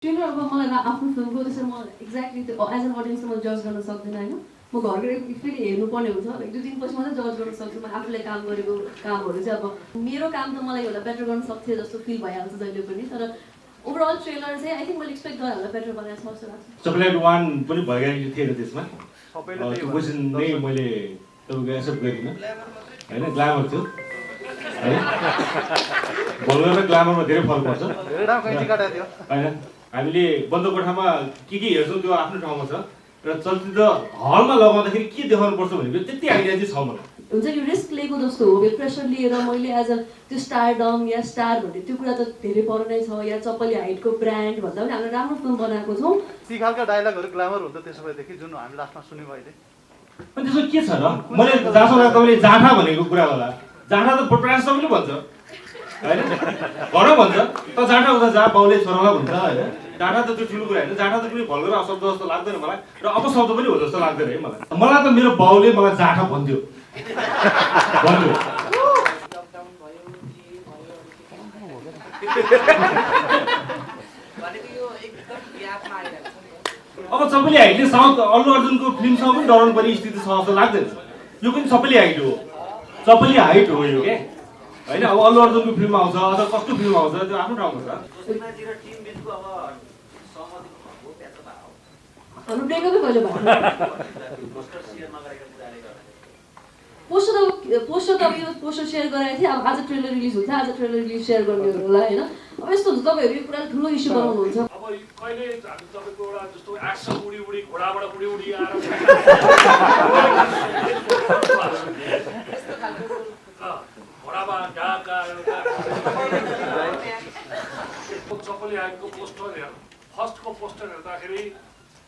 Trailer अब मलाई आफ्नो फिल्मको त्यसरी म एक्ज्याक्टली त्यो एज एन अडियन्सले म जज गर्न सक्दिनँ होइन। म घर गएर फेरि हेर्नुपर्ने हुन्छ, लाइक 2 दिनपछि मात्रै जज गर्न सक्छु म आफूले काम गरेको कामहरू चाहिँ। अब मेरो काम त मलाई एउटा बेटर गर्न सक्थेँ जस्तो फिल भइहाल्छ जहिले पनि, तर ओभरअल ट्रेलर चाहिँ आई थिङ्क मैले एक्सपेक्ट गरेर बेटर बनाएको छ जस्तो लाग्छ। चकलेट 1 पनि भइरहेको थिएन त्यसमा, त्यो क्वेसन नै मैले तपाईँको एक्सेप्ट गरिनँ होइन। ग्ल्यामर थियो है, भल्गर र ग्ल्यामरमा धेरै फरक पर्छ होइन। हामीले बन्द कोठामा के हेर्छौँ त्यो आफ्नो ठाउँमा छ, र चलचित्र हलमा लगाउँदाखेरि के देखाउनुपर्छ भनेको त्यति आइडिया चाहिँ छ मलाई। हुन्छ यो रिस्क लिएको जस्तो हो, यो प्रेसर लिएर मैले एज अ त्यो स्टारडम या स्टार भन्ने त्यो कुरा त धेरै पर नै छ, या चप्पली हाइटको ब्रान्ड भन्दा पनि हामीले राम्रो फिल्म बनाएको छौँ। ती खालका डायलगहरू ग्ल्यामर हुन्छ त्यसो भएदेखि जुन हामी लास्टमा सुन्यौँ अहिले। अनि त्यसो के छ र, मैले जहाँसम्म तपाईँले जाँठा भनेको कुरा होला, जाँठा त प्रायः सबैले भन्छ होइन, घर भन्छ त जाँठा उता जा बाउले छोरालाई भन्छ होइन। जाँठा त त्यो ठुलो कुरा होइन, जाँठा त कुनै भल्गर शब्द जस्तो लाग्दैन मलाई, र अपशब्द पनि हो जस्तो लाग्दैन है मलाई। मलाई त मेरो बाउले मलाई जाँठा भन्थ्यो भन्थ्यो। अब सबैले हाइटले साउथ अल्लु अर्जुनको फिल्मसँग पनि डराउनु पर्ने स्थिति छ जस्तो लाग्दैन। यो पनि सबैले हाइट हो, सबैले हाइट हो यो के होइन। अब अल्लु अर्जुनको फिल्म आउँछ अथवा कस्तो फिल्म आउँछ त्यो आफ्नो ठाउँमा छ। हाम्रो ब्रेकअपै कहिले भयो? पोस्टर त अब यो पोस्टर सेयर गराएको थिएँ, अब आज ट्रेलर रिलिज हुन्छ, आज ट्रेलर रिलिज सेयर गर्ने होला होइन। अब यस्तो हुन्छ तपाईँहरू यो कुरा ठुलो इस्यु बनाउनुहुन्छ। अब कहिले हामी तपाईँको एउटा जस्तो एक्सन उडी घोडाबाट उडी आएर घोडामा ढाका चप्पली हाइटको पोस्टर हेर, फर्स्टको पोस्टर हेर्दाखेरि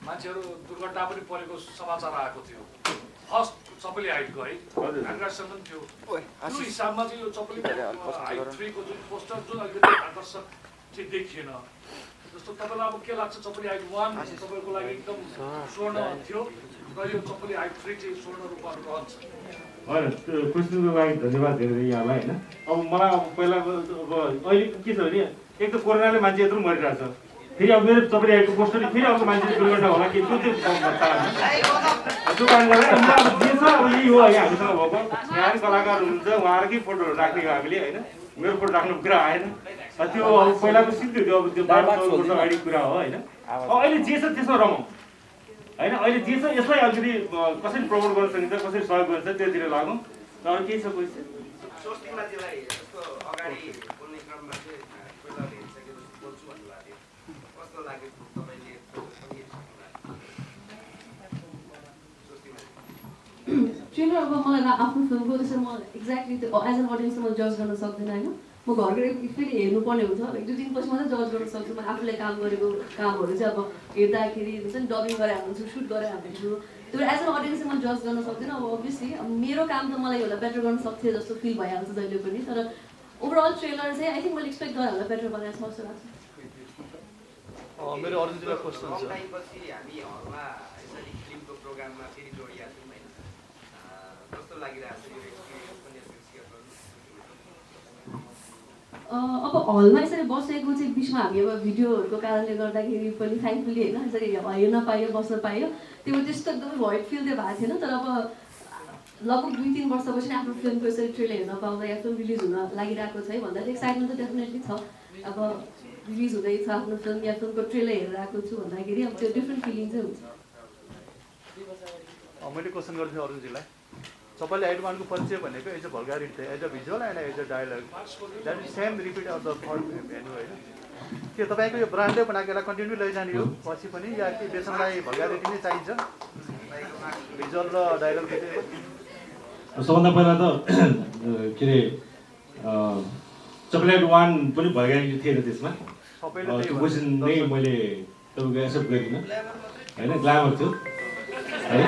मान्छेहरू दुर्घटना पनि परेको समाचार आएको थियो। फर्स्ट चप्पली हाइटको है आकर्षण थियो, त्यो हिसाबमा चाहिँ यो चप्पली हाइट 3 को जुन पोस्टर जुन अलिकति आकर्षक चाहिँ देखिएन। जस्तो तपाईँलाई अब के लाग्छ, चप्पली हाइट 1 तपाईँको लागि एकदम स्वर्ण थियो र यो चप्पली हाइट 3 चाहिँ स्वर्ण रूपमा रहन्छ? होइन, त्यो क्वेसनको लागि धन्यवाद धेरै यहाँलाई होइन। अब मलाई अब पहिला अब अहिले के छ भने एक त कोरोनाले मान्छे यत्रो मरिरहेको छ, फेरि अब मेरो चप्पली हाइटको पोस्टरले फेरि अर्को मान्छे दुर्घटना होला कि त्यो चाहिँ त्यो कारणले गर्दा अब जे छ अब यही हो है हामीसँग भएको। यहाँ कलाकार हुनुहुन्छ, उहाँहरूकै फोटोहरू राख्ने हामीले होइन, मेरो फोटो राख्नु कुरा आएन। त्यो अब पहिलाको सिद्धि थियो, अब त्यो 12-14 वर्ष अगाडिको कुरा हो होइन। अहिले जे छ त्यसमा रमाउँ होइन, अहिले जे छ यसलाई अलिकति कसरी प्रमोट गर्न सकिन्छ, कसरी सहयोग गरिन्छ त्योतिर लागौँ। अरू केही छ क्वेसन? ट्रेलर अब मलाई आफ्नो फिल्मको त्यसरी म एक्ज्याक्टली त्यो एज एन अडियन्सले म जज गर्न सक्दिनँ होइन। म घर गएर फेरि हेर्नुपर्ने हुन्छ, लाइक 2 दिनपछि मात्रै जज गर्न सक्छु म आफूले काम गरेको कामहरू चाहिँ। अब हेर्दाखेरि हुन्छ नि डबिङ गरेर हाल्छु, सुट गरेर हाल्छु, त्यो एज एन अडियन्सले म जज गर्न सक्दिनँ। अब अभियसली मेरो काम त मलाई एउटा बेटर गर्न सक्थेँ जस्तो फिल भइहाल्छ जहिले पनि, तर ओभरअल ट्रेलर चाहिँ आई थिङ्क मैले एक्सपेक्ट गरेर बेटर बनाएको छ जस्तो लाग्छ। मेरो अरूतिर क्वेसन छ। अब हलमा यसरी बसेको चाहिँ बिचमा हामी अब भिडियोहरूको कारणले गर्दाखेरि पनि थ्याङ्कफुली होइन यसरी हेर्न पायो, बस्न पायो, त्यो त्यस्तो एकदमै भोइड फिल चाहिँ भएको थिएन। तर अब लगभग 2-3 वर्षपछि आफ्नो फिल्मको यसरी ट्रेलर हेर्न पाउँदा या फिल्म रिलिज हुन लागिरहेको छ है भन्दा चाहिँ एक्साइटमेन्ट त डेफिनेटली छ। अब रिलिज हुँदैछ आफ्नो फिल्म या फिल्मको ट्रेलर हेरेर आएको छु भन्दाखेरि अब त्यो डिफ्रेन्ट फिलिङ चाहिँ हुन्छ। मैले क्वेसन गर्छु अरुणजीलाई, चप्पली हाइट 1 को परिचय भनेको as a vulgarity, as a visual and as a dialogue, that is same repeat of the third venue होइन। के तपाईँको यो ब्रान्डले बनाएको यसलाई कन्टिन्यू लैजाने हो पछि पनि, या के बेसनलाई भल्गारिटी नै चाहिन्छ भिजुअल र डायलग दुइटै? सबभन्दा पहिला त के अरे चकलेट 1 पनि भइरहेको थिएन त्यसमा, त्यो क्वेसन नै मैले तपाईँको एक्सेप्ट गरिनँ होइन। ग्ल्यामर थियो है,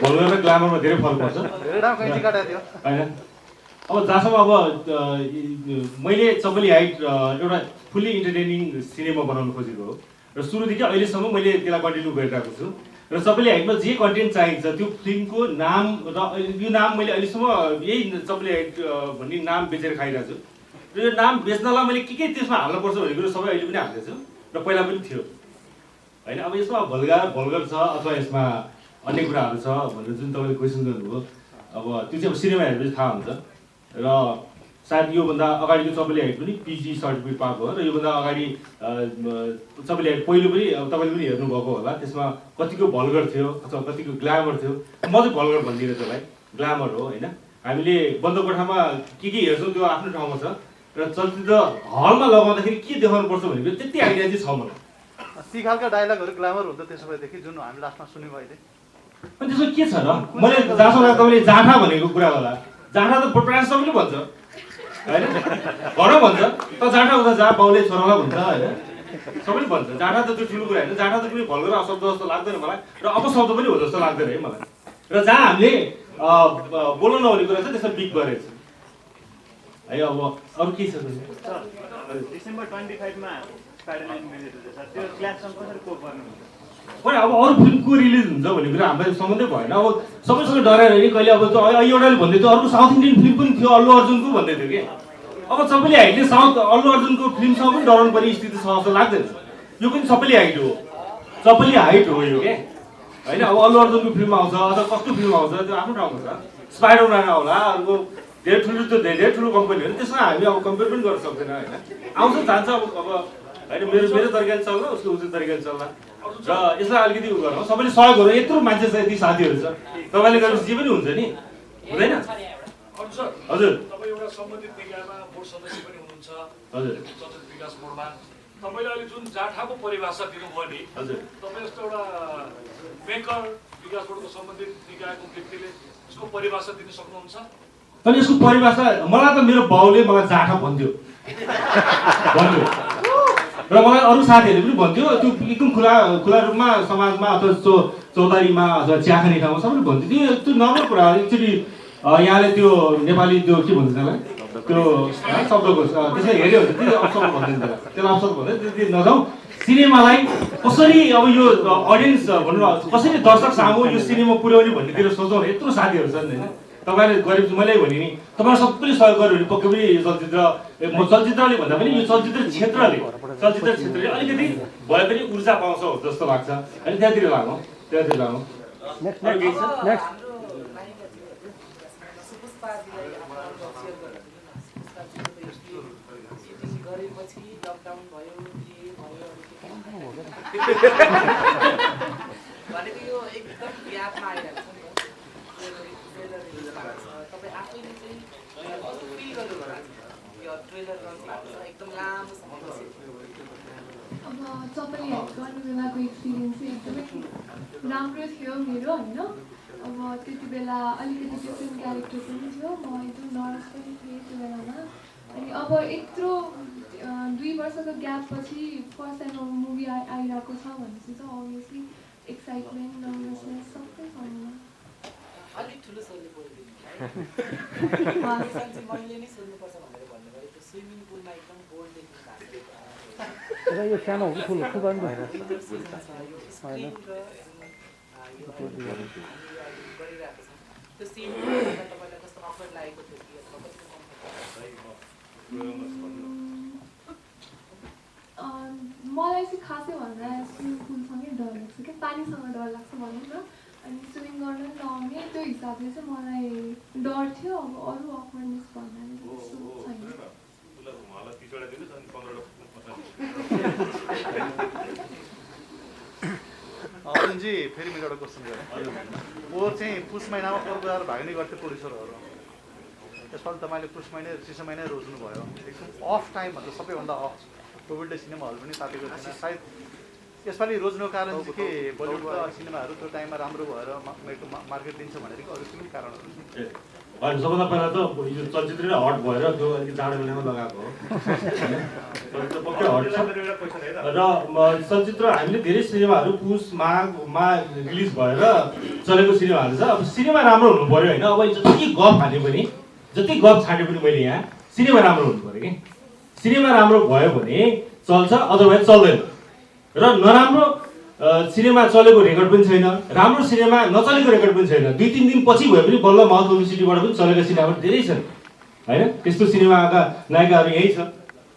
भल्गर र ग्ल्यामरमा धेरै फरक पर्छ होइन। अब जहाँसम्म अब मैले चप्पली हाइट एउटा फुल्ली इन्टरटेनिङ सिनेमा बनाउनु खोजेको हो, र सुरुदेखि अहिलेसम्म मैले त्यसलाई कन्टिन्यू गरिरहेको छु। र चप्पली हाइटमा जे कन्टेन्ट चाहिन्छ त्यो फिल्मको नाम र यो नाम मैले अहिलेसम्म यही चप्पली हाइट भन्ने नाम बेचेर खाइरहेको छु। र यो नाम बेच्नलाई मैले के त्यसमा हाल्नुपर्छ भन्ने कुरो सबै अहिले पनि हाल्दैछु। र पहिला पनि थियो होइन। अब यसमा भल्गर छ अथवा यसमा अन्य कुराहरू छ भनेर जुन तपाईँले क्वेसन गर्नुभयो, अब त्यो चाहिँ अब सिनेमा हेरेपछि थाहा हुन्छ। र सायद योभन्दा अगाडिको चपली हाइट पनि पिजी सर्टिफिकेट पाएको हो र योभन्दा अगाडि चपली हाइट पहिलो पनि अब तपाईँले पनि हेर्नुभएको होला, त्यसमा कतिको भल्गर थियो अथवा कतिको ग्ल्यामर थियो। म चाहिँ भल्गर भन्दिनँ त्यसलाई, ग्ल्यामर हो होइन। हामीले बन्द कोठामा के हेर्छौँ त्यो आफ्नो ठाउँमा छ, र चलचित्र हलमा लगाउँदाखेरि के देखाउनुपर्छ भनेको त्यति आइडिया चाहिँ छ मलाई। ती खालका डायलगहरू ग्ल्यामर हुन्छ त्यसो भएदेखि जुन हामी लास्टमा सुन्यौँ अहिले। अनि त्यसो के छ र, मैले जहाँसम्म तपाईँले जाँठा भनेको कुरा होला, जाँठा त प्रायः सबैले भन्छ होइन, घर भन्छ त जाँठा उता जा बाउले छोरालाई भन्छ होइन, सबैले भन्छ जाँठा त त्यो ठुलो कुरा होइन। जाँठा त कुनै भल्गर शब्द जस्तो लाग्दैन मलाई, र अपशब्द पनि हो जस्तो लाग्दैन है मलाई। र जहाँ हामीले बोल्नु नहुने कुरा छ त्यसमा बिग गरेको छ है। अब अरू के छ डिसेम्बर 25 मा स्पाइडरम्यान रिलिज हुँदैछ, त्यो क्लाससँग कसरी कोप गर्नुहुन्छ? होइन अब अरू फिल्म को रिलिज हुन्छ भन्ने कुरा हामीलाई सम्बन्धै भएन। अब सबैसँग डराएर नि कहिले अब एउटाले भन्दै थियो अर्को साउथ इन्डियन फिल्म पनि थियो अल्लु अर्जुनको भन्दै थियो कि, अब सबैले हाइटले साउथ अल्लु अर्जुनको फिल्मसँग पनि डराउनु पर्ने स्थिति छ जस्तो लाग्दैन। यो पनि सबैले हाइट हो, सबैले हाइट हो यो के होइन। अब अल्लु अर्जुनको फिल्म आउँछ अथवा कस्तो फिल्म आउँछ त्यो आफ्नो ठाउँमा छ। स्पाइडरम्यान आउला, अर्को धेरै ठुलो कम्पनी हो, त्यसमा हामी अब कम्पेयर पनि गर्न सक्दैन होइन। आउँछ जान्छ अब होइन, मेरो तरिकाले चल्ला उसको उचित तरिकाले चल्ला, र यसलाई अलिकति उ गरौँ, सबैले सहयोग गरौँ। यत्रो मान्छे छ, यति साथीहरू छ, तपाईँले गरेपछि जे पनि हुन्छ नि, हुँदैन? हजुर तपाईँ एउटा सम्बन्धित निकायमा बोर्ड सदस्य पनि हुनुहुन्छ, हजुर चलचित्र विकास बोर्डमा। तपाईँले अहिले जुन जाठाको परिभाषा दिनुभयो नि, हजुर तपाईँ जस्तो एउटा मेकर विकास बोर्डको सम्बन्धित निकायको व्यक्तिले यसको परिभाषा दिन सक्नुहुन्छ? अनि यसको परिभाषा मलाई त मेरो बाउले मलाई जाठा भन्थ्यो र मलाई अरू साथीहरूले पनि भन्थ्यो, त्यो एकदम खुला रूपमा समाजमा अथवा चौतारीमा अथवा चियाखाने ठाउँमा सबैले भन्थ्यो। त्यो नर्मल कुरा हो। एक्चुअली यहाँले त्यो नेपाली त्यो के भन्छ त्यसलाई, त्यो शब्दको त्यसलाई हेऱ्यो भने त्यो अपशब्द भन्दैन, त्यसलाई अपशब्द भन्दैन। त्यति नजाउँ। सिनेमालाई कसरी अब यो अडियन्स भनौँ न कसरी दर्शक सामु यो सिनेमा पुर्याउने भन्नेतिर सोचौँ। यत्रो साथीहरू छन् होइन, तपाईँले गरेपछि मैले भने नि तपाईँहरू सबैले सहयोग गर्यो भने पक्कै पनि यो चलचित्रले भन्दा पनि यो चलचित्र क्षेत्रले अलिकति भए पनि ऊर्जा पाउँछ जस्तो लाग्छ होइन। त्यहाँतिर लागौँ। भनेको यो एकदम ग्यापमा आइरहेको छ नि त, तपाईँ आफैले चाहिँ फिल गर्नुभएको छ यो ट्रेलर लन्च भएको छ एकदम लामो समयपछि। अब चपली हाइट गर्ने बेलाको एक्सपिरियन्स चाहिँ एकदमै राम्रो थियो मेरो होइन। अब त्यति बेला अलिकति डिफ्रेन्ट क्यारेक्टर पनि थियो, म एकदम नर्भस पनि थिएँ त्यो बेलामा। अनि अब यत्रो 2 वर्षको ग्यापपछि फर्स्ट टाइम अब मुभी आइरहेको छ भनेपछि चाहिँ अभियसली एक्साइटमेन्ट नर्भसनेस सबै छ मलाई। अलिक ठुलो सोध्नु पऱ्यो मैले नै सोध्नुपर्छ भनेर भन्नुभयो। त्यो स्विमिङ पुलमा एकदम बोल्ड देख्नु भएको यो सानो हो कि ठुलो के गर्नु भएर गरिरहेको छ त्यो सिन तपाईँलाई कस्तो अफर लागेको थियो कि अथवा कस्तो मलाई चाहिँ खासै भन्दा स्विमिङ पुलसँगै डर लाग्छ क्या, पानीसँग डर लाग्छ भनौँ न। अनि स्विमिङ गर्न नआउने त्यो हिसाबले चाहिँ मलाई डर थियो। अब अरू अफरनेस भन्नाले त्यस्तो छैन। अर्जुनजी फेरि मेरो एउटा क्वेसन गरेँ, वो चाहिँ पुस महिनामा पूर्वबाट भाग्ने गर्थ्यो पुरुषहरू। यसपालि तपाईँले पुस महिना चिसो महिना रोज्नु भयो, एकदम अफ टाइम भन्छ सबैभन्दा अफ। कोभिडले सिनेमा हल पनि तातेको थिएन, सायद यसपालि रोज्नुको कारण चाहिँ के बलिउडका सिनेमाहरू त्यो टाइममा राम्रो भएर मार्केट दिन्छ भनेर अरू कुनै कारणहरू? होइन, सबभन्दा पहिला त यो चलचित्र नै हट भएर त्यो अलिकति जाडो महिनामा लगाएको हो। चलचित्र पक्कै हट छ र चलचित्र हामीले धेरै सिनेमाहरू पुस माघमा रिलिज भएर चलेको सिनेमाहरू छ। अब सिनेमा राम्रो हुनु पऱ्यो होइन। अब जति गफ हाल्यो पनि जति गफ छाड्यो पनि मैले यहाँ सिनेमा राम्रो हुनु पऱ्यो कि। सिनेमा राम्रो भयो भने चल्छ, अदरवाइज चल्दैन। र नराम्रो सिनेमा चलेको रेकर्ड पनि छैन, राम्रो सिनेमा नचलेको रेकर्ड पनि छैन। 2-3 दिन पछि भए पनि बल्ल माउथ पब्लिसिटीबाट पनि चलेका सिनेमाहरू धेरै छन् होइन। त्यस्तो सिनेमाका नायिकाहरू यही छ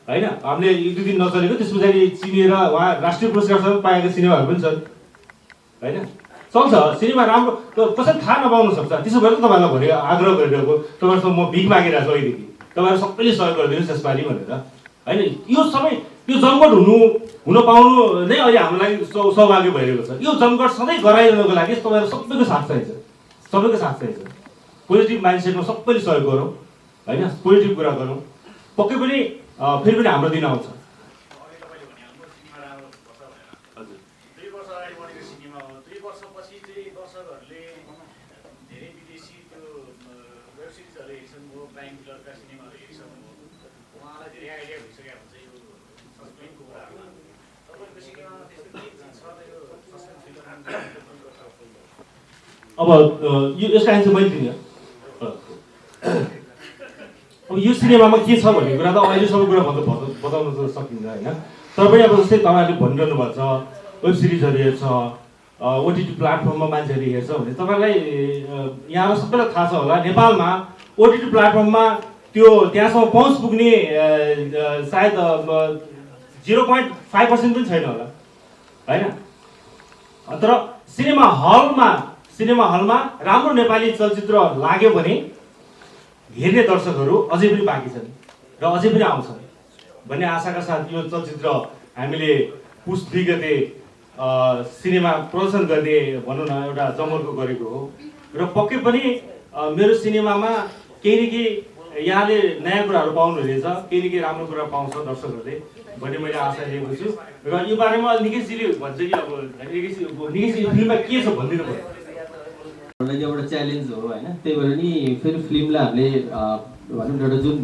होइन। हामीले 1-2 दिन नचलेको त्यस पछाडि चिनेर उहाँ राष्ट्रिय पुरस्कारसम्म पाएका सिनेमाहरू पनि छन् होइन। चल्छ सिनेमा राम्रो, कसैले थाहा नपाउनु सक्छ। त्यसो भएर त तपाईँहरूलाई भरे आग्रह गरिरहेको, तपाईँहरूसँग म भिख मागिरहेको छु अहिलेदेखि, तपाईँहरू सबैले सहयोग गरिदिनुहोस् यसपालि भनेर होइन। यो सबै यो जमघट हुन पाउनु नै अहिले हाम्रो लागि सौभाग्य भइरहेको छ। यो जमघट सधैँ गराइरहनुको लागि तपाईँहरू सबैको साथ चाहिन्छ, सबैको साथ चाहिन्छ। पोजिटिभ माइन्डसेटमा सबैले सहयोग गरौँ होइन, पोजिटिभ कुरा गरौँ। पक्कै पनि फेरि पनि हाम्रो दिन आउँछ। हजुर 2 वर्ष अगाडि बनेको सिनेमा हो। 2 वर्षपछि चाहिँ दर्शकहरूले धेरै विदेशी त्यो वेब सिरिजहरू हेरिसक्नु हो, क्राइम थ्रिलरका सिनेमाहरू हेरिसक्नु हो। उहाँलाई धेरै आइडिया भइसकेको हुन्छ यो सस्पेन्सको कुराहरूमा। तपाईँको सिनेमामा त्यस्तो के छ त यो सस्पेन्स थ्रिलर? अब यो यसको एन्सर मैले दिने। अब यो सिनेमामा के छ भन्ने कुरा त अहिले सबै कुरा बताउन त सकिन्छ होइन। तर पनि अब जस्तै तपाईँहरूले भनिरहनु भएको छ वेब सिरिजहरू हेर्छ, ओटिटी प्लेटफर्ममा मान्छेहरू हेर्छ भने तपाईँलाई यहाँ सबैलाई थाहा छ होला, नेपालमा ओटिटी प्लेटफर्ममा त्यो त्यहाँसम्म पहुँच पुग्ने सायद 0.5% पनि छैन होला होइन। तर सिनेमा हलमा राम्रो नेपाली चलचित्र लाग्यो भने हेर्ने दर्शकहरू अझै पनि बाँकी छन् र अझै पनि आउँछन् भन्ने आशाका साथ यो चलचित्र हामीले पुस 2 गते सिनेमा प्रदर्शन गर्ने भनौँ न एउटा जमर्को गरेको हो। र पक्कै पनि मेरो सिनेमामा केही न केही यहाँले नयाँ कुराहरू पाउनुहुनेछ, केही न केही राम्रो कुरा पाउँछ दर्शकहरूले भन्ने मैले आशा लिएको छु। र यो बारेमा निकेशजीले भन्छ कि अब निकेशजी फिल्ममा के छ भनिदिनु पर्यो। एउटा च्यालेन्ज हो होइन। त्यही भएर नि फेरि फिल्मलाई हामीले भनौँ न एउटा जुन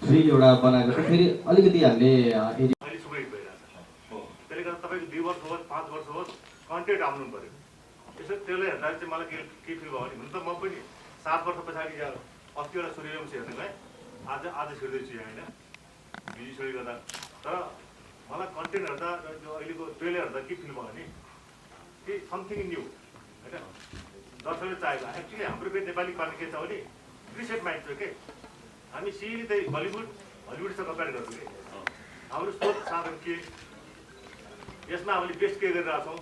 थ्रिल एउटा बनाएको थियो, फेरि अलिकति हामीले अहिले सुपरहिट भइरहेको छ। त्यसले गर्दा तपाईँको 2 वर्ष होस् 5 वर्ष होस् कन्टेन्ट आउनु पऱ्यो। यसो त्यसले हेर्दा चाहिँ मलाई के फिल भयो भने हुन त म पनि 7 वर्ष पछाडि अस्ति एउटा सूर्यवंशी हेर्नु है, आज छिर्दैछु यहाँ होइन, बिजी छोडी गर्दा। तर मलाई कन्टेन्ट हेर्दा यो अहिलेको ट्रेलर हेर्दा के फिल भयो भने कि समथिङ न्यू होइन। दर्शकले चाहेको एक्चुअली हाम्रो फेरि नेपाली पार्टी के छ भने प्रिसेट माइन्ड छ के, हामी सिधै हलिउडसँग कम्पेयर गर्छौँ कि हाम्रो सोच साधन के, यसमा हामीले बेस्ट के गरिरहेको छौँ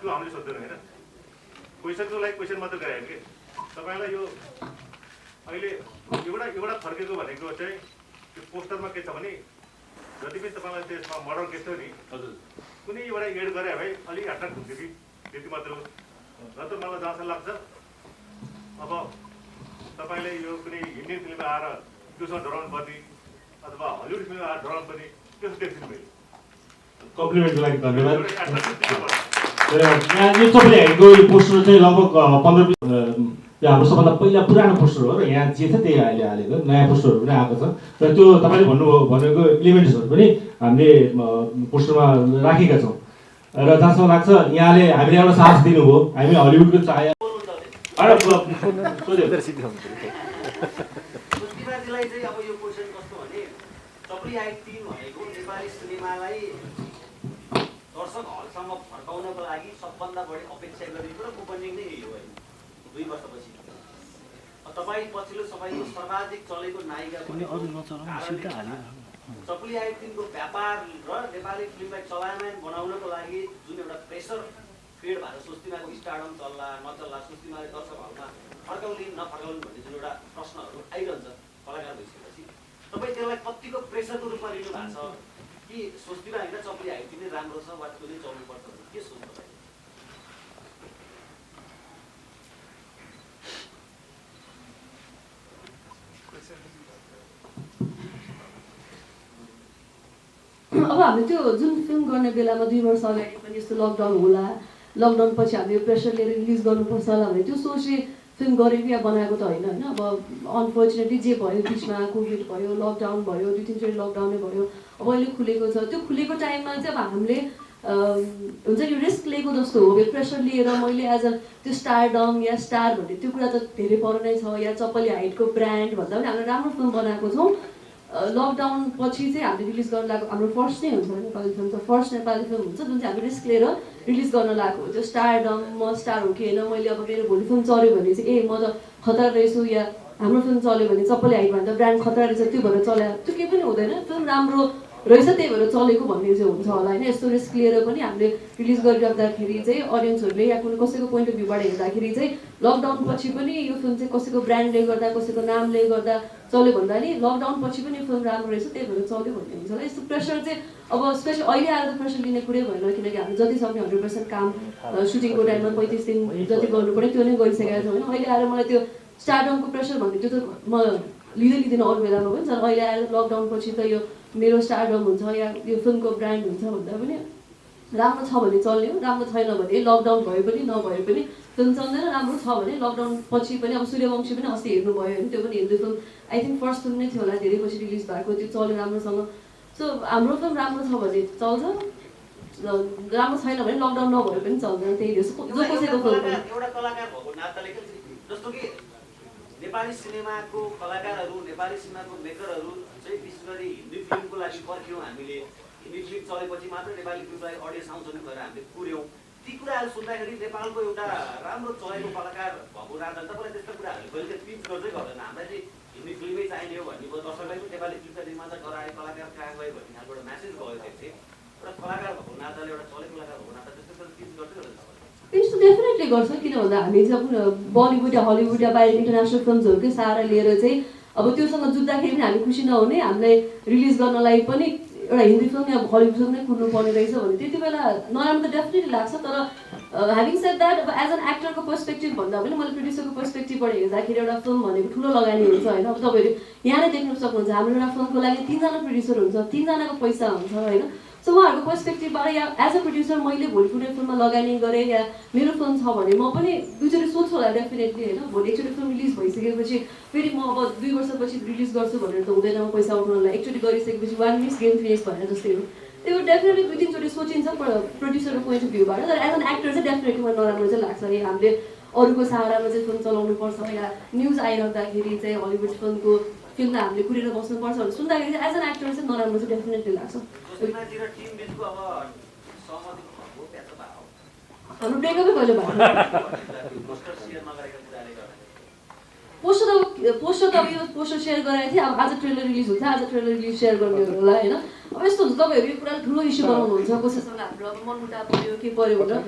त्यो हामीले सोध्दैन होइन। क्वेसनको लागि क्वेसन मात्रै गरायो कि तपाईँलाई यो अहिले एउटा फर्केको भनेको चाहिँ त्यो पोस्टरमा के छ भने जति पनि तपाईँलाई त्यसमा मर्डर केस थियो नि, हजुर कुनै एउटा एड गरे भए अलिक एट्र्याक्ट हुन्थ्यो कि, त्यति मात्र हो। र त मलाई जहाँसम्म लाग्छ अब तपाईँले यो कुनै हिन्दी फिल्ममा आएर त्योसँग डराउनु पर्ने अथवा हलिउड फिल्ममा आएर डराउनु पर्ने त्यस्तो देख्छु मैले। कम्प्लिमेन्टको लागि धन्यवाद। यहाँ यो तपाईँले हेरेको यो पोस्टर चाहिँ लगभग 15-20 हाम्रो सबभन्दा पहिला पुरानो पोस्टर हो र यहाँ जे छ त्यही अहिले हालेको नयाँ पोस्टरहरू पनि आएको छ। र त्यो तपाईँले भनेको एलिमेन्ट्सहरू पनि हामीले पोस्टरमा राखेका छौँ। र जहाँसम्म लाग्छ यहाँले हामीले एउटा साहस दिनुभयो, हामी हलिउडको चाहे पुष्टिबाजीलाई चाहिँ अब यो क्वेसन कस्तो भने चपली आइट टिम भनेको नेपाली सिनेमालाई दर्शक हलसम्म फर्काउनको लागि सबभन्दा बढी अपेक्षा गरेको र ओपनिङ नै यही हो होइन। 2 वर्षपछि तपाईँ पछिल्लो समयको सर्वाधिक चलेको नायिका चपली आइट टिमको व्यापार र नेपाली फिल्मलाई चलायमान बनाउनको लागि जुन एउटा प्रेसर क्रिएट भएर सुस्तिमाको स्टारडम चल्ला नचल्ला, सुस्तिमाले दर्शक हलमा फर्काउने नफर्काउने भन्ने जुन एउटा प्रश्नहरू आइरहन्छ कलाकार भइसकेपछि तपाईँ त्यसलाई कतिको प्रेसरको रूपमा लिनु भएको छ कि सुस्तिमा होइन चपली आइट टिम नै राम्रो छ वा त्यो नै चल्नुपर्छ भने के सोच्नु तपाईँ? अब हामीले त्यो जुन फिल्म गर्ने बेलामा 2 वर्ष अगाडि पनि यस्तो लकडाउन होला, लकडाउन पछि हामीले प्रेसर लिएर रिलिज गर्नुपर्छ होला भने त्यो सोचले फिल्म गरेको या बनाएको त होइन होइन। अब अनफर्चुनेटली जे भयो बिचमा कोभिड भयो, लकडाउन भयो, 2-3 लकडाउनै भयो, अब अहिले खुलेको छ। त्यो खुलेको टाइममा चाहिँ अब हामीले हुन्छ नि रिस्क लिएको जस्तो हो। यो प्रेसर लिएर मैले एज अ त्यो स्टारडम या स्टार भन्ने त्यो कुरा त धेरै पर नै छ, या चप्पली हाइटको ब्रान्ड भन्दा पनि हामीले राम्रो फिल्म बनाएको छौँ। लकडाउन पछि चाहिँ हामीले रिलिज गर्न लागेको हाम्रो फर्स्ट नै हुन्छ नेपाली फिल्म, त फर्स्ट नेपाली फिल्म हुन्छ जुन चाहिँ हामीले रिस्क लिएर रिलिज गर्न लागेको हुन्छ। स्टारडम म स्टार हो कि होइन, मैले अब मेरो भोलि फिल्म चल्यो भने चाहिँ ए म त खतरा रहेछु, या हाम्रो फिल्म चल्यो भने चप्पली हाइट भन्दा ब्रान्ड खतरा रहेछ त्यो भएर चल्या, त्यो केही पनि हुँदैन। फिल्म राम्रो रहेछ त्यही भएर चलेको भन्ने चाहिँ हुन्छ होला होइन। यस्तो रिस्क लिएर पनि हामीले रिलिज गरिराख्दाखेरि चाहिँ अडियन्सहरूले या कुनै कसैको पोइन्ट अफ भ्यूबाट हेर्दाखेरि चाहिँ लकडाउन पछि पनि यो फिल्म चाहिँ कसैको ब्रान्डले गर्दा कसैको नामले गर्दा चल्यो भन्दा नि लकडाउन पछि पनि यो फिल्म राम्रो रहेछ त्यही भएर चल्यो भन्ने हुन्छ होला। यस्तो प्रेसर चाहिँ अब स्पेसली अहिले आएर त प्रेसर लिने कुरै भएन, किनकि हामीले जति सक्ने 100% काम सुटिङको टाइममा 35 दिन जति गर्नु पऱ्यो त्यो नै गरिसकेका छौँ होइन। अहिले आएर मलाई त्यो स्टारडमको प्रेसर भन्ने त्यो त म लिँदिनँ अरू बेलामा पनि, तर अहिले आएर लकडाउन पछि त यो मेरो स्टारडम हुन्छ या यो फिल्मको ब्रान्ड हुन्छ भन्दा पनि राम्रो छ भने चल्ने हो, राम्रो छैन भने लकडाउन भए पनि नभए पनि फिल्म चल्दैन। राम्रो छ भने लकडाउन पछि पनि अब सूर्यवंशी पनि अस्ति हेर्नुभयो होइन, त्यो पनि Hindi film I think first film नै थियो होला धेरै पछि रिलिज भएको, त्यो चल्यो राम्रोसँग। सो हाम्रो फिल्म राम्रो छ भने चल्छ, राम्रो छैन भने लकडाउन नभए पनि चल्दैन, त्यही हो जो कसैको फिल्म। एउटा कलाकार भएको नाताले जस्तो कि नेपाली सिनेमाको कलाकारहरू नेपाली सिनेमाको मेकरहरू चाहिँ विशेष गरी हिन्दी फिल्मको लागि पर्ख्यौँ हामीले, हिन्दी फिल्म चलेपछि मात्र नेपाली फिल्मलाई अडियन्स आउँछ नि भनेर हामीले कुर्यौँ। ती कुराहरू सुन्दाखेरि नेपालको एउटा राम्रो चलेको कलाकार भएको नाताले तपाईँलाई त्यस्तो कुराहरूले कहिले चाहिँ पिच गर्दै गर्दैन। हामीलाई चाहिँ हिन्दी फिल्मै चाहिने हो भन्ने दर्शकलाई पनि नेपाली फिल्मका निर्माता गराए कलाकार कहाँ गयो भन्ने खालको एउटा म्यासेज गयो चाहिँ एउटा कलाकार भएको नाताले एउटा चलेको कलाकार भएको नाता त्यस्तो पिच गर्दै गर्दैन। पिच त डेफिनेटली गर्छ, किन भन्दा हामी चाहिँ बलिउड या हलिउड या बाहिर इन्टरनेसनल फिल्महरूकै सहारा लिएर चाहिँ अब त्योसँग जुत्दाखेरि पनि हामी खुसी नहुने, हामीलाई रिलिज गर्नलाई पनि एउटा हिन्दी फिल्म या हलिउड फिल्म नै कुर्नु पर्ने रहेछ भने त्यति बेला नराम्रो त डेफिनेटली लाग्छ। तर ह्याभिङ सेड द्याट अब एज एन एक्टरको पर्सपेक्टिभ भन्दा पनि मैले प्रोड्युसरको पर्सपेक्टिभबाट हेर्दाखेरि एउटा फिल्म भनेको ठुलो लगानी हुन्छ होइन। अब तपाईँहरू यहाँ नै देख्नु सक्नुहुन्छ हाम्रो एउटा फिल्मको लागि 3 जना प्रोड्युसर हुन्छ, 3 जनाको पैसा हुन्छ होइन। सो उहाँहरूको पर्सपेक्टिभबाट या एज अ प्रड्युसर मैले भोलि कुनै फिल्ममा लगानी गरेँ या मेरो फिल्म छ भने म पनि दुईचोटि सोध्छु होला डेफिनेटली होइन। भोलि एकचोटि फिल्म रिलिज भइसकेपछि फेरि म अब 2 वर्षपछि रिलिज गर्छु भनेर त हुँदैन, म पैसा उठाउनलाई एकचोटि गरिसकेपछि 1 मिस गेम फिनिस भनेर जस्तै हो। त्यो डेफिनेटली 2-3 चोटि सोचिन्छ प्रड्युसरको पोइन्ट अफ भ्यूबाट, तर एज एन एक्टर चाहिँ डेफिनेटली मलाई नराम्रो चाहिँ लाग्छ है। हामीले अरूको सहारामा चाहिँ फिल्म चलाउनु पर्छ या न्युज आइरहँदाखेरि चाहिँ हलिउड फिल्मको फिल्मलाई हामीले कुरेर बस्नुपर्छ भनेर सुन्दाखेरि चाहिँ एज एन एक्टर चाहिँ नराम्रो चाहिँ डेफिनेटली लाग्छ। हाम्रो ब्रेकअपै कहिले भएको पोस्टर त अब यो पोस्टर सेयर गराएको थिएँ। अब आज ट्रेलर रिलिज हुन्छ, आज ट्रेलर रिलिज सेयर गर्ने होला होइन। अब यस्तो हुन्छ तपाईँहरू यो कुरा ठुलो इस्यु बनाउनुहुन्छ कसैसँग हाम्रो अब मनमुटाव पऱ्यो के पऱ्यो भनेर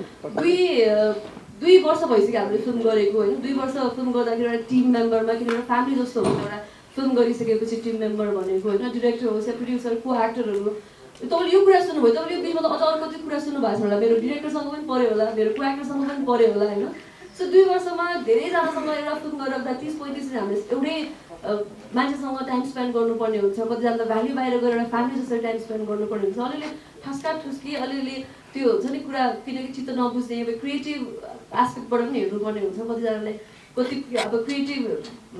2 वर्ष भइसक्यो हामीले फिल्म गरेको होइन। 2 वर्ष फिल्म गर्दाखेरि एउटा टिम मेम्बरमा किनभने फ्यामिली जस्तो हुन्छ एउटा फिल्म गरिसकेपछि टिम मेम्बर भनेको होइन, डिरेक्टर होस् या प्रड्युसर को एक्टरहरू। तपाईँले यो कुरा सुन्नुभयो, तपाईँले यो बिचमा त अझ अर्को कति कुरा सुन्नु भएको छ होला, मेरो डिरेक्टरसँग पनि पऱ्यो होला, मेरो को एक्टरसँग पनि पऱ्यो होला होइन। सो 2 वर्षमा धेरैजनासँग एउटा फिल्म गरेर 30-35 दिन हामीले एउटै मान्छेसँग टाइम स्पेन्ड गर्नुपर्ने हुन्छ। कतिजना त भ्याल्यु बाहिर गएर एउटा फ्यामिली जसरी टाइम स्पेन्ड गर्नुपर्ने हुन्छ। अलिअलि ठस्का ठुस्की अलिअलि त्यो हुन्छ नि कुरा, किनकि चित्त नबुझ्ने अब क्रिएटिभ एस्पेक्टबाट पनि हेर्नुपर्ने हुन्छ। कतिजनालाई कति अब क्रिएटिभ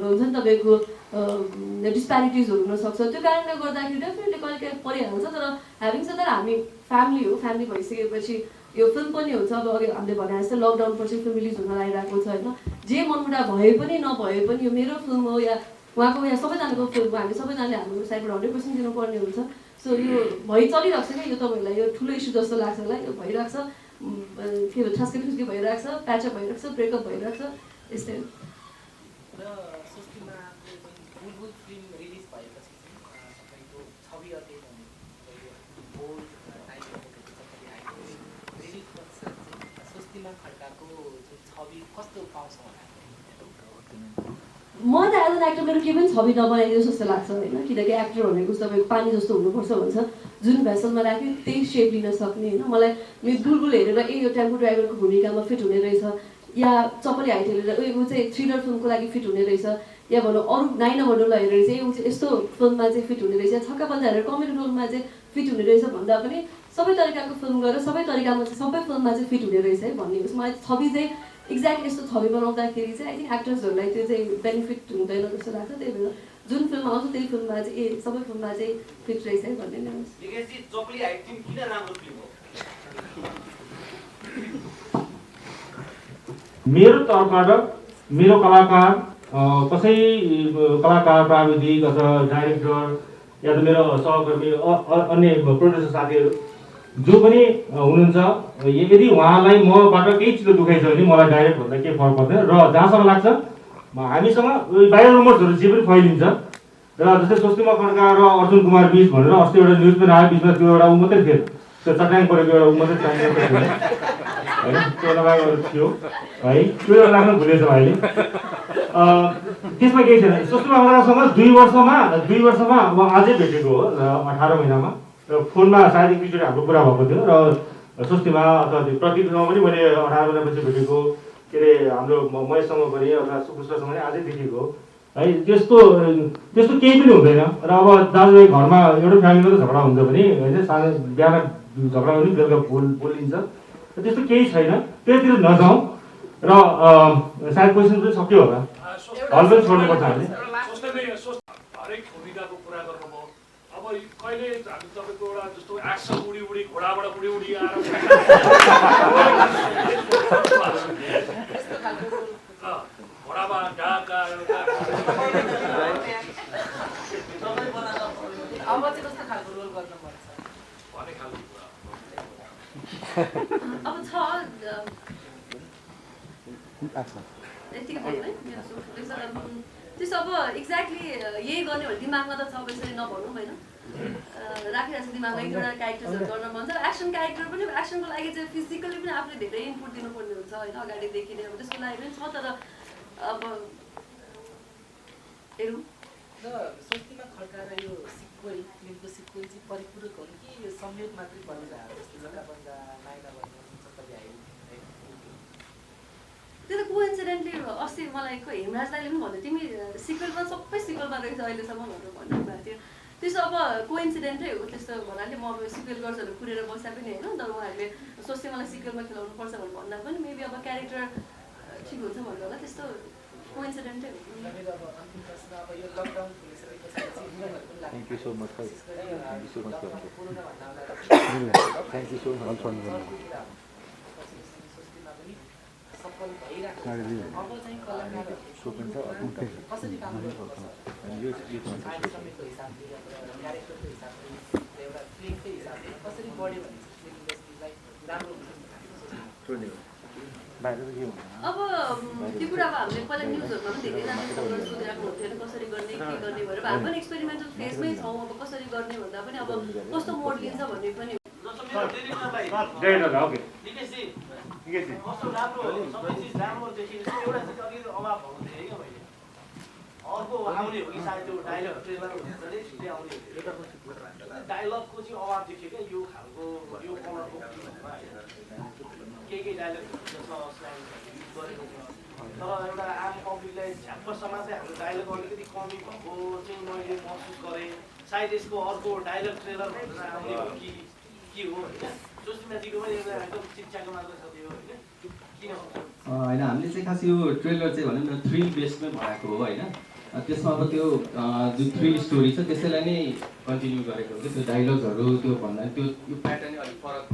हुन्छ नि तपाईँको डिस्प्यारिटिजहरू हुनसक्छ, त्यो कारणले गर्दाखेरि डेफिनेटली कहिले काहीँ परिहाल्छ। तर ह्याभिङ सेड द्याट हामी फ्यामिली हो, फ्यामिली भइसकेपछि यो फिल्म पनि हुन्छ। अब अघि हामीले भने जस्तै लकडाउन पछि फिल्म रिलिज हुन लागिरहेको छ होइन। जे मनमुटा भए पनि नभए पनि यो मेरो फिल्म हो या उहाँको या सबैजनाको फिल्म हो, हामी सबैजनाले हाम्रो साइडबाट 100% दिनुपर्ने हुन्छ। सो यो चलिरहेको छ क्या, यो तपाईँहरूलाई यो ठुलो इस्यु जस्तो लाग्छ होला, यो भइरहेको छ के भन्छ ठस्के ठुस्के भइरहेको छ, प्याचअप भइरहेको छ, ब्रेकअप भइरहेको छ यस्तै। र सुस्तीमा बुलबुल फिल्म रिलिज भएपछि तपाईँको 6 गते रिलिज पश्चात सुस्तीमा खड्काको छवि कस्तो पाउँछ होला? म त एज एन एक्टर मेरो केही पनि छवि नबनाइदियो जस्तो लाग्छ होइन। किनकि एक्टर भनेको तपाईँको पानी जस्तो हुनुपर्छ भन्छ, जुन भेसलमा राख्यो त्यही सेप लिन सक्ने होइन। मलाई मेरो बुलबुल हेरेर यो टेम्पो ड्राइभरको भूमिकामा फिट हुने रहेछ, या चपली हाइट हेरेर ऊ चाहिँ थ्रिलर फिल्मको लागि फिट हुने रहेछ, या भनौँ अरू नाइना भन्नुलाई हेरेर चाहिँ ऊ चाहिँ यस्तो फिल्ममा चाहिँ फिट हुने रहेछ, छक्का बल्दा हेरेर कमेडी रोलमा चाहिँ फिट हुने रहेछ भन्दा पनि सबै तरिकाको फिल्म गरेर सबै तरिकामा चाहिँ सबै फिल्ममा चाहिँ फिट हुने रहेछ है भन्ने होस्। मलाई छवि चाहिँ एक्ज्याक्टली यस्तो छवि बनाउँदाखेरि चाहिँ आई थिङ्क एक्टर्सहरूलाई त्यो चाहिँ बेनिफिट हुँदैन जस्तो लाग्छ। त्यही भएर जुन फिल्म आउँछ त्यही फिल्ममा चाहिँ सबै फिल्ममा चाहिँ फिट रहेछ है भन्ने नै होस्। मेरो तर्फबाट मेरो कलाकार कसै कलाकार प्राविधिक अथवा डाइरेक्टर या त मेरो सहकर्मी अन्य प्रोड्युसर साथीहरू जो पनि हुनुहुन्छ, यदि उहाँलाई मबाट केही चिज दुखाइ छ भने मलाई डाइरेक्ट भन्दा केही फरक पर्दैन। र जहाँसम्म लाग्छ हामीसँग बाहिर रुमर्सहरू जे पनि फैलिन्छ र जस्तै स्वस्तिमा खड्का र अर्जुन कुमार बिच भनेर अस्ति एउटा न्युज पनि आयो, बिचमा त्यो एउटा ऊ मात्रै थियो, त्यो चट्याङ परेको एउटा ऊ मात्रै चाहिएको थियो होइन, त्यो लगाएको थियो है, त्यो एउटा लाग्न भुलेछ भाइले। त्यसमा केही छैन। स्वस्तिमा खड्कासँग 2 वर्षमा म अझै भेटेको हो 18 महिनामा, र फोनमा सायद एकचोटि हाम्रो कुरा भएको थियो, र स्वस्तिमा अथवा प्रदीपसँग पनि मैले 18 महिनापछि भेटेको, के अरे हाम्रो महेशसँग पनि अथवा सुपुष्टसँग पनि अझै देखेको है। त्यस्तो केही पनि हुँदैन। र अब दाजुभाइ घरमा एउटै फ्यामिलीमा त झगडा हुन्छ भने होइन, सानो बिहान झगडा पनि बेलुका बोलिन्छ, त्यस्तो केही छैन, त्यहीतिर नजाउँ। र सायद क्वेसन पनि सक्यो होला, हल पनि छोड्नुपर्छ हामीले। हरेक भूमिकाको कुरा गर्नुभयो। अब कहिले हामी तपाईँको एउटा जस्तो एक्सन उडी घोडाबाट उडी आएर घोडामा ढाका अब चाहिँ कस्तो खालको रोल गर्नुपर्छ भन्ने खालको कुरा। अब छ यतिकै भयो है मेरो सोच। त्यसो अब एक्ज्याक्टली यही गर्ने भने दिमागमा त छ, अब यसरी नभनौँ होइन, राखिरहेको छ दिमागमा एक दुईवटा क्यारेक्टर्सहरू गर्न मन छ। एक्सन क्यारेक्टर पनि एक्सनको लागि चाहिँ फिजिकली पनि आफूले धेरै इनपुट दिनुपर्ने हुन्छ होइन, अगाडिदेखि नै। अब त्यसको लागि पनि छ, तर अब हेरौँ। र स्वस्तिमा खड्का र यो सिक्वेल, फिल्मको सिक्वेल चाहिँ परिपूरक हो कि यो संयोग मात्रै बनिरहेको जस्तो जग्गा नायिका त्यो त कोइन्सिडेन्टली अस्ति मलाई हेमराज दाइले पनि भन्यो, तिमी सिक्वेलमा सबै सिक्वेलमा रहेछ अहिलेसम्म भनेर भन्नुभएको थियो। त्यसो अब कोइन्सिडेन्टै हो त्यस्तो भन्नाले। म अब सिक्वेल गर्छ भनेर कुरेर बस्दा पनि होइन, तर उहाँहरूले स्वस्तिमालाई सिक्वेलमा खेलाउनु पर्छ भनेर भन्दा पनि मेबी अब क्यारेक्टर ठिक हुन्छ भन्नु होला, त्यस्तो कोइन्सिडेन्टै हो। मेरो अब अन्तिम प्रश्न, अब यो लकडाउन खोलिसकेपछि चाहिँ विलनहरू पनि लाग्छ। Thank you so much. सफल भइरहेको अब चाहिँ कलाकारहरूको कसरी काम गर्नुपर्छ पारिश्रमिकको हिसाबले क्यारेक्टरको हिसाबले एउटा फिल्मकै हिसाबले कसरी बढ्यो भने चाहिँ फिल्म इन्डस्ट्रीलाई राम्रो हुन्छ। अब त्यो कुरा अब हामीले पहिला न्युजहरूमा पनि धेरैजना सोधिरहेको हुन्थ्यो कसरी गर्ने के गर्ने भनेर। हामी पनि एक्सपेरिमेन्टल फेजमै छौँ, अब कसरी गर्ने भन्दा पनि अब कस्तो मोड लिन्छ भन्ने पनि। कस्तो राम्रो सबै चिज राम्रो देखिन्छ, एउटा चिज अलिकति अभाव भएको थिएँ क्या मैले। अर्को आउने हो कि सायद त्यो डायलग ट्रेलर हुन्छ नि छिट्टै आउने हो, डायलगको चाहिँ अभाव देखियो क्या यो खालको, यो कलरको फिल्महरूमा केही डायलग जसमा युज गरेको छ। तर एउटा आम पब्लिकलाई झ्याप्पसम्म चाहिँ हाम्रो डायलग अलिकति कमी भएको चाहिँ मैले महसुस गरेँ। सायद यसको अर्को डायलग ट्रेलर भनेर आउने हो कि के हो होइन। स्वस्तिमाजीको पनि एउटा एकदम शिक्षाको मात्र छ त्यो होइन, किन होइन, हामीले चाहिँ खास यो ट्रेलर चाहिँ भनौँ न थ्रिल बेस्डमै बनाएको हो होइन। त्यसमा अब त्यो जुन थ्रिल स्टोरी छ त्यसैलाई नै कन्टिन्यू गरेको हो कि त्यो डाइलग्सहरू त्यो भन्दा त्यो यो प्याटर्नै अलिक फरक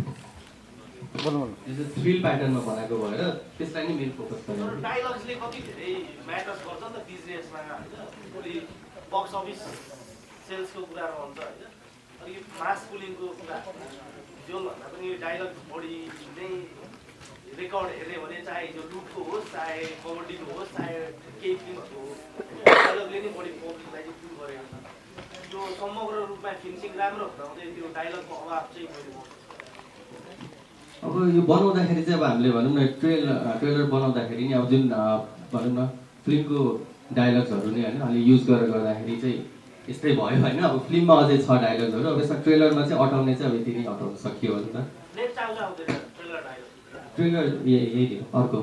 थ्रिल प्याटर्नमा बनाएको भएर त्यसलाई नै मेन फोकस गरेको। डायलग्सले कति धेरै म्याटर्स गर्छ नि त बिजनेसमा होइन, भोलि बक्स अफिस सेल्सको कुरा रहन्छ होइन, अलिकति मास पुलिङको कुरा जोभन्दा पनि डायलग बढी नै रेकर्ड हेऱ्यो भने चाहे जो लुटको होस् चाहे कबड्डीको होस् चाहे केही फिल्महरूको हो, डायलगले नै बढी पब्लिकलाई चाहिँ पुल गरेको छ। यो समग्र रूपमा फिनिसिङ राम्रो हुँदाहुँदै त्यो डायलगको अभाव चाहिँ मैले अब यो बनाउँदाखेरि चाहिँ अब हामीले भनौँ न ट्रेलर बनाउँदाखेरि नि अब जुन भनौँ न फिल्मको डायलग्सहरू नै होइन हामीले युज गरेर गर्दाखेरि चाहिँ यस्तै भयो होइन। अब फिल्ममा अझै छ डायलग्सहरू, अब यसमा ट्रेलरमा चाहिँ अटाउने चाहिँ अब यति नै अटाउन सकियो भने त। ट्रेलर यही अर्को